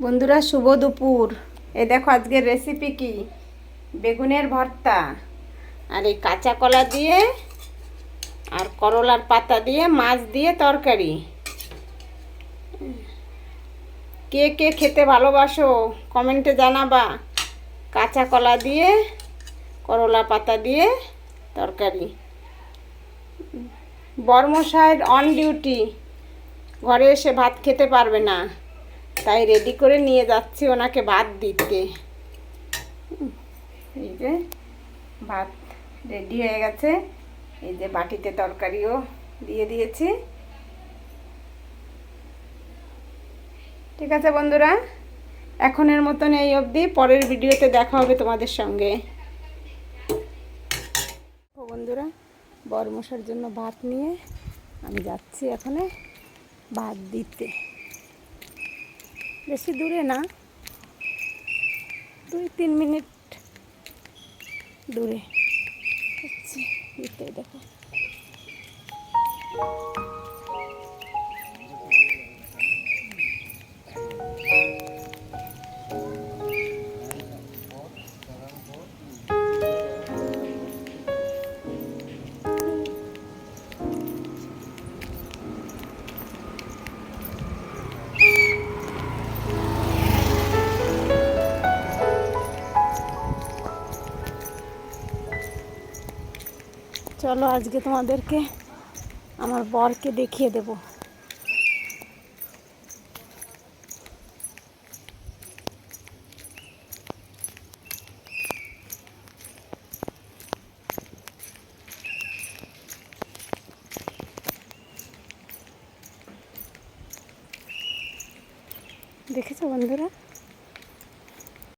বন্ধুরা শুভ দুপুর। এই দেখো আজকের রেসিপি কি, বেগুনের ভর্তা আর এই কাঁচা কলা দিয়ে আর করলার পাতা দিয়ে মাছ দিয়ে তরকারি। কে কে খেতে ভালোবাসো কমেন্টে জানাবা। কাঁচা কলা দিয়ে করলা পাতা দিয়ে তরকারি। বর্মশাই অন ডিউটি, ঘরে এসে ভাত খেতে পারবে না, তাই রেডি করে নিয়ে যাচ্ছি ওনাকে ভাত দিতে। এই যে ভাত রেডি হয়ে গেছে, এই যে বাটিতে তরকারিও দিয়ে দিয়েছি। ঠিক আছে বন্ধুরা, এখনের মতন এই অবধি, পরের ভিডিওতে দেখা হবে তোমাদের সঙ্গে। বন্ধুরা, বরমশার জন্য ভাত নিয়ে আমি যাচ্ছি এখানে ভাত দিতে। বেশি দূরে না, 2-3 মিনিট দূরে যাচ্ছি দিতে। দেখো চলো আজকে তোমাদেরকে আমার বরকে দেখিয়ে দেব। দেখেছো বন্ধুরা?